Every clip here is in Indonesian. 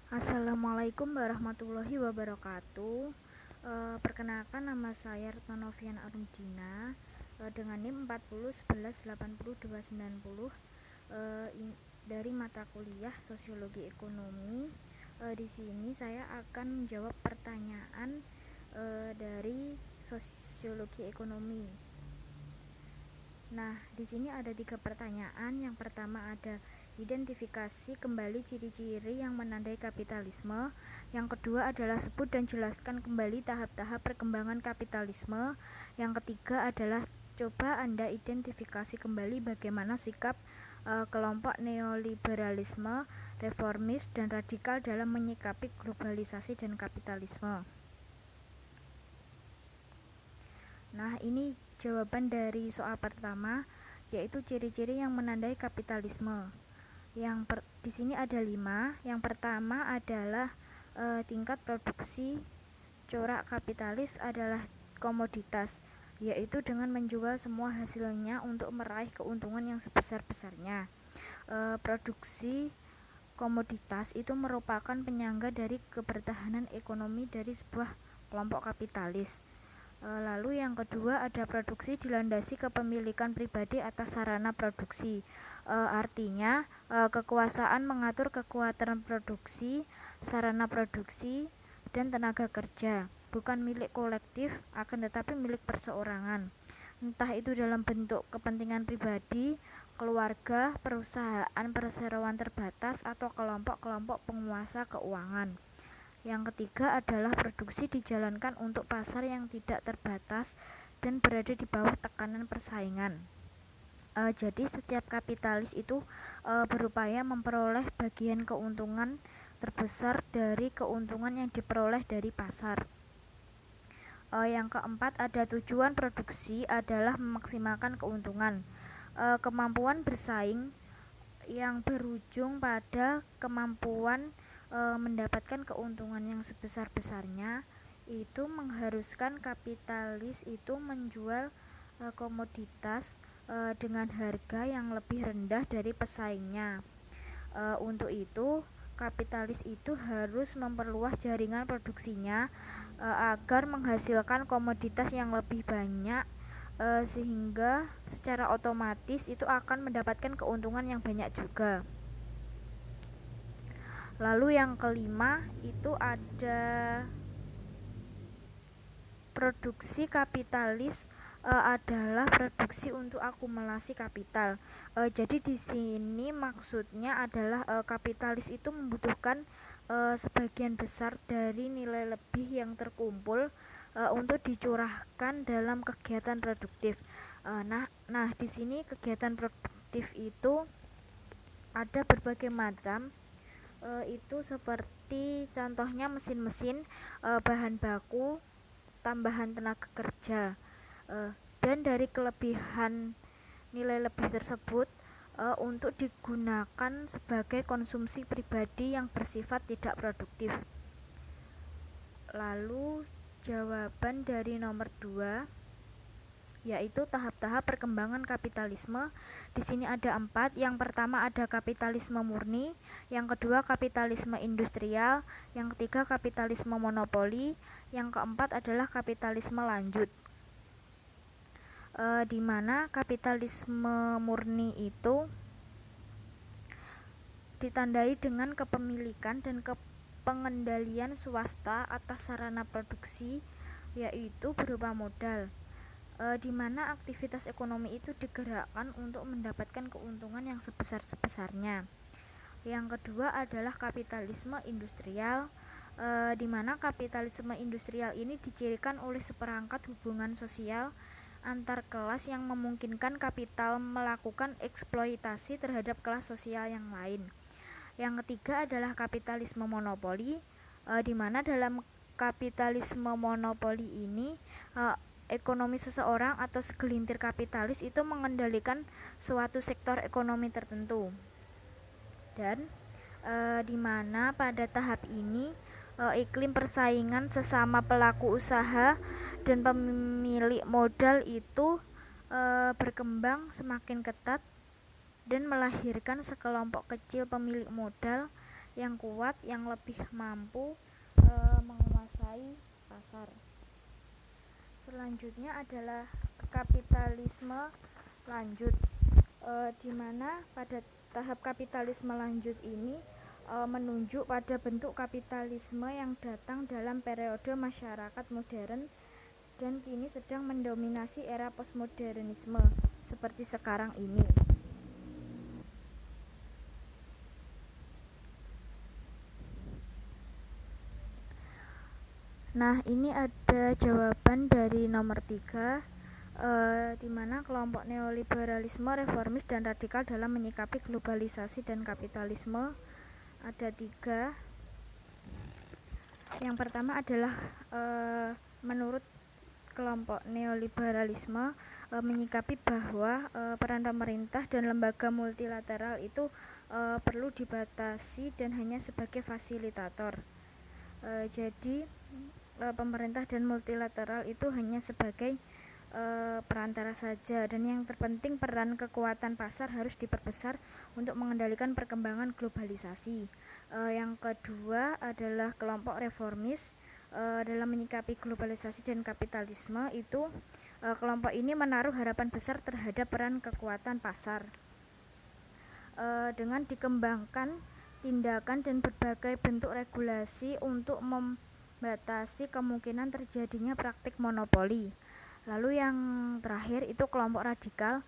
Assalamualaikum warahmatullahi wabarakatuh. Perkenalkan, nama saya Retno Novian Arumdina dengan NIM 4011802990 dari mata kuliah Sosiologi Ekonomi. Di sini saya akan menjawab pertanyaan dari Sosiologi Ekonomi. Nah, di sini ada 3 pertanyaan. Yang pertama ada identifikasi kembali ciri-ciri yang menandai kapitalisme. Yang kedua adalah sebut dan jelaskan kembali tahap-tahap perkembangan kapitalisme. Yang ketiga adalah coba Anda identifikasi kembali bagaimana sikap kelompok neoliberalisme, reformis, dan radikal dalam menyikapi globalisasi dan kapitalisme. Nah, ini jawaban dari soal pertama, yaitu ciri-ciri yang menandai kapitalisme. Di sini ada 5. Yang pertama adalah tingkat produksi corak kapitalis adalah komoditas, yaitu dengan menjual semua hasilnya untuk meraih keuntungan yang sebesar-besarnya. Produksi komoditas itu merupakan penyangga dari kebertahanan ekonomi dari sebuah kelompok kapitalis. Lalu yang kedua ada produksi dilandasi kepemilikan pribadi atas sarana produksi. Artinya kekuasaan mengatur kekuatan produksi, sarana produksi, dan tenaga kerja, bukan milik kolektif, akan tetapi milik perseorangan. Entah itu dalam bentuk kepentingan pribadi, keluarga, perusahaan, perseroan terbatas, atau kelompok-kelompok penguasa keuangan. Yang ketiga adalah produksi dijalankan untuk pasar yang tidak terbatas dan berada di bawah tekanan persaingan. Jadi setiap kapitalis itu berupaya memperoleh bagian keuntungan terbesar dari keuntungan yang diperoleh dari pasar. Yang keempat ada tujuan produksi adalah memaksimalkan keuntungan. Kemampuan bersaing yang berujung pada kemampuan mendapatkan keuntungan yang sebesar-besarnya itu mengharuskan kapitalis itu menjual komoditas dengan harga yang lebih rendah dari pesaingnya. Untuk itu kapitalis itu harus memperluas jaringan produksinya agar menghasilkan komoditas yang lebih banyak, sehingga secara otomatis itu akan mendapatkan keuntungan yang banyak juga. Lalu yang kelima itu ada produksi kapitalis adalah produksi untuk akumulasi kapital. Jadi di sini maksudnya adalah kapitalis itu membutuhkan sebagian besar dari nilai lebih yang terkumpul untuk dicurahkan dalam kegiatan produktif. Nah, di sini kegiatan produktif itu ada berbagai macam. Itu seperti contohnya mesin-mesin, bahan baku, tambahan tenaga kerja, dan dari kelebihan nilai lebih tersebut untuk digunakan sebagai konsumsi pribadi yang bersifat tidak produktif. Lalu jawaban dari nomor 2 yaitu tahap-tahap perkembangan kapitalisme. Di sini ada 4. Yang pertama ada kapitalisme murni, yang kedua kapitalisme industrial, yang ketiga kapitalisme monopoli, yang keempat adalah kapitalisme lanjut. Di mana kapitalisme murni itu ditandai dengan kepemilikan dan pengendalian swasta atas sarana produksi, yaitu berupa modal. Di mana aktivitas ekonomi itu digerakkan untuk mendapatkan keuntungan yang sebesar-besarnya. Yang kedua adalah kapitalisme industrial, di mana kapitalisme industrial ini dicirikan oleh seperangkat hubungan sosial antar kelas yang memungkinkan kapital melakukan eksploitasi terhadap kelas sosial yang lain. Yang ketiga adalah kapitalisme monopoli, di mana dalam kapitalisme monopoli ini ekonomi seseorang atau segelintir kapitalis itu mengendalikan suatu sektor ekonomi tertentu, dan di mana pada tahap ini iklim persaingan sesama pelaku usaha dan pemilik modal itu berkembang semakin ketat dan melahirkan sekelompok kecil pemilik modal yang kuat, yang lebih mampu menguasai pasar. Selanjutnya adalah kapitalisme lanjut, di mana pada tahap kapitalisme lanjut ini menunjuk pada bentuk kapitalisme yang datang dalam periode masyarakat modern dan kini sedang mendominasi era postmodernisme seperti sekarang ini. Nah, ini ada jawaban dari nomor 3, di mana kelompok neoliberalisme, reformis, dan radikal dalam menyikapi globalisasi dan kapitalisme. Ada 3. Yang pertama adalah menurut kelompok neoliberalisme menyikapi bahwa peran pemerintah dan lembaga multilateral itu perlu dibatasi dan hanya sebagai fasilitator. Jadi pemerintah dan multilateral itu hanya sebagai perantara saja, dan yang terpenting peran kekuatan pasar harus diperbesar untuk mengendalikan perkembangan globalisasi. Yang kedua adalah kelompok reformis dalam menyikapi globalisasi dan kapitalisme itu kelompok ini menaruh harapan besar terhadap peran kekuatan pasar dengan dikembangkan tindakan dan berbagai bentuk regulasi untuk membatasi kemungkinan terjadinya praktik monopoli. Lalu yang terakhir itu kelompok radikal,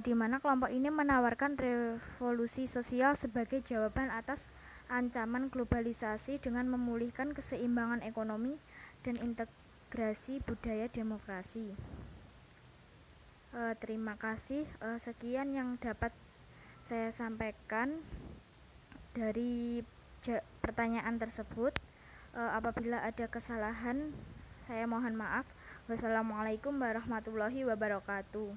di mana kelompok ini menawarkan revolusi sosial sebagai jawaban atas ancaman globalisasi dengan memulihkan keseimbangan ekonomi dan integrasi budaya demokrasi. Terima kasih. Sekian yang dapat saya sampaikan dari pertanyaan tersebut. Apabila ada kesalahan, saya mohon maaf. Wassalamualaikum warahmatullahi wabarakatuh.